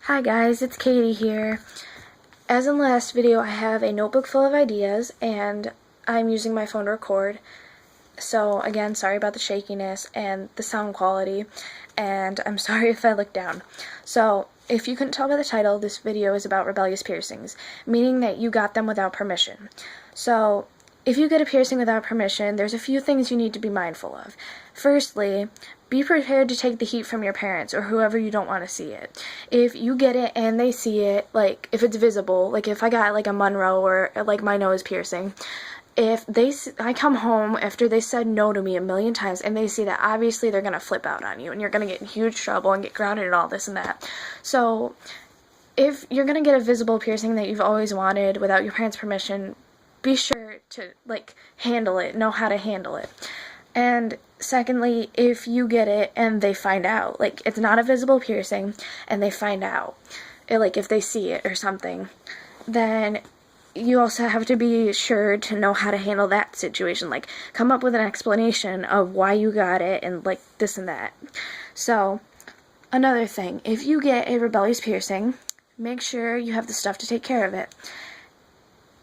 Hi guys, it's Katie here. As in the last video, I have a notebook full of ideas and I'm using my phone to record. So again, sorry about the shakiness and the sound quality, and I'm sorry if I look down. So if you couldn't tell by the title, this video is about rebellious piercings, meaning that you got them without permission. So if you get a piercing without permission, there's a few things you need to be mindful of. Firstly, be prepared to take the heat from your parents or whoever you don't want to see it. If you get it and they see it, like if it's visible, like if I got like a Monroe or like my nose piercing, I come home after they said no to me a million times and they see that, obviously they're going to flip out on you and you're going to get in huge trouble and get grounded and all this and that. So if you're going to get a visible piercing that you've always wanted without your parents' permission, be sure to handle it, know how to handle it. And secondly, if you get it and they find out, like it's not a visible piercing and they find out, like if they see it or something, then you also have to be sure to know how to handle that situation. Like come up with an explanation of why you got it and like this and that. So another thing, if you get a rebellious piercing, make sure you have the stuff to take care of it.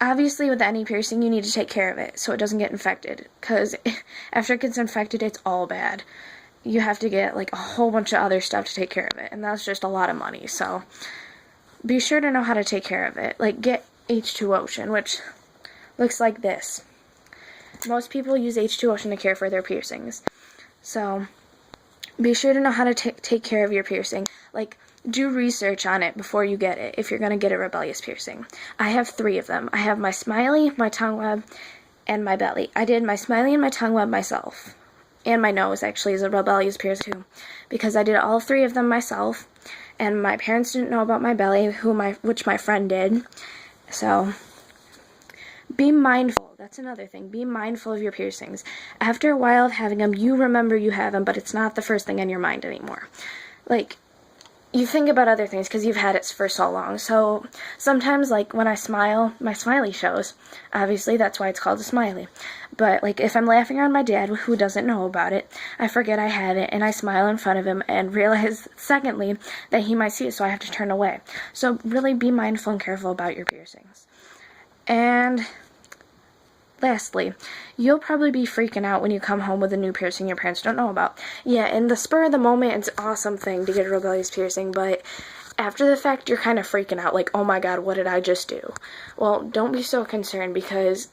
Obviously, with any piercing, you need to take care of it so it doesn't get infected, because after it gets infected, it's all bad. You have to get like a whole bunch of other stuff to take care of it, and that's just a lot of money. So be sure to know how to take care of it. Like get H2 Ocean, which looks like this. Most people use H2 Ocean to care for their piercings. So be sure to know how to take care of your piercing. Like, do research on it before you get it if you're going to get a rebellious piercing. I have 3 of them. I have my smiley, my tongue web, and my belly. I did my smiley and my tongue web myself. And my nose actually is a rebellious piercing too, because I did all 3 of them myself, and my parents didn't know about my belly, which my friend did. So be mindful. That's another thing. Be mindful of your piercings. After a while of having them, you remember you have them, but it's not the first thing on your mind anymore. Like, you think about other things because you've had it for so long. So sometimes, like when I smile, my smiley shows. Obviously, that's why it's called a smiley. But like if I'm laughing around my dad, who doesn't know about it, I forget I had it and I smile in front of him and realize, secondly, that he might see it, so I have to turn away. So really be mindful and careful about your piercings. And lastly, you'll probably be freaking out when you come home with a new piercing your parents don't know about. Yeah, in the spur of the moment, it's an awesome thing to get a rebellious piercing, but after the fact, you're kind of freaking out, like, oh my god, what did I just do? Well, don't be so concerned, because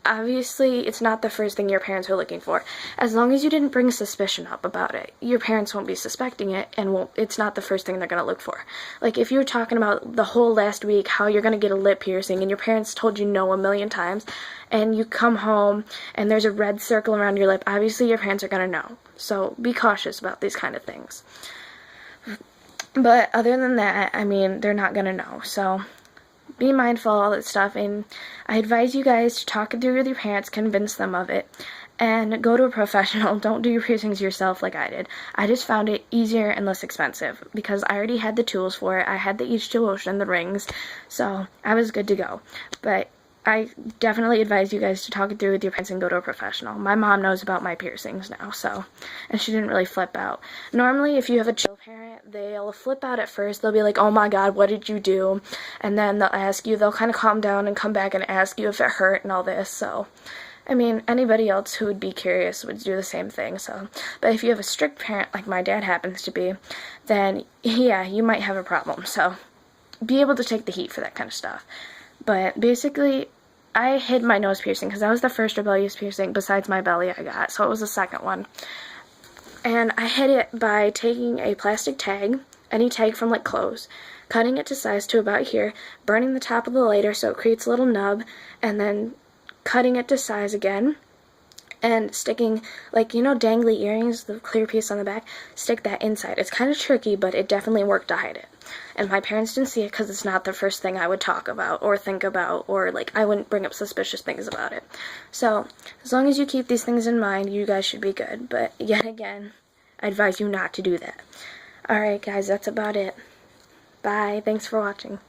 obviously it's not the first thing your parents are looking for. As long as you didn't bring suspicion up about it, your parents won't be suspecting it, and it's not the first thing they're going to look for. Like if you were talking about the whole last week how you're going to get a lip piercing and your parents told you no a million times, and you come home and there's a red circle around your lip, obviously your parents are going to know. So be cautious about these kind of things. But other than that, I mean, they're not going to know. So be mindful of all that stuff, and I advise you guys to talk it through with your parents, convince them of it, and go to a professional. Don't do your piercings yourself like I did. I just found it easier and less expensive because I already had the tools for it. I had the H2 Ocean, the rings, so I was good to go. But I definitely advise you guys to talk it through with your parents and go to a professional. My mom knows about my piercings now, and she didn't really flip out. Normally, if you have a chill parent, they'll flip out at first. They'll be like, oh my god, what did you do? And then they'll kind of calm down and come back and ask you if it hurt and all this. So, I mean, anybody else who would be curious would do the same thing. So, but if you have a strict parent, like my dad happens to be, then yeah, you might have a problem. So, be able to take the heat for that kind of stuff. But basically, I hid my nose piercing because that was the first rebellious piercing besides my belly I got, so it was the second one. And I hid it by taking a plastic tag, any tag from like clothes, cutting it to size to about here, burning the top of the lighter so it creates a little nub, and then cutting it to size again, and sticking, like, you know, dangly earrings, the clear piece on the back, stick that inside. It's kind of tricky, but it definitely worked to hide it. And my parents didn't see it because it's not the first thing I would talk about or think about, or like I wouldn't bring up suspicious things about it. So as long as you keep these things in mind, you guys should be good. But yet again, I advise you not to do that. Alright guys, that's about it. Bye. Thanks for watching.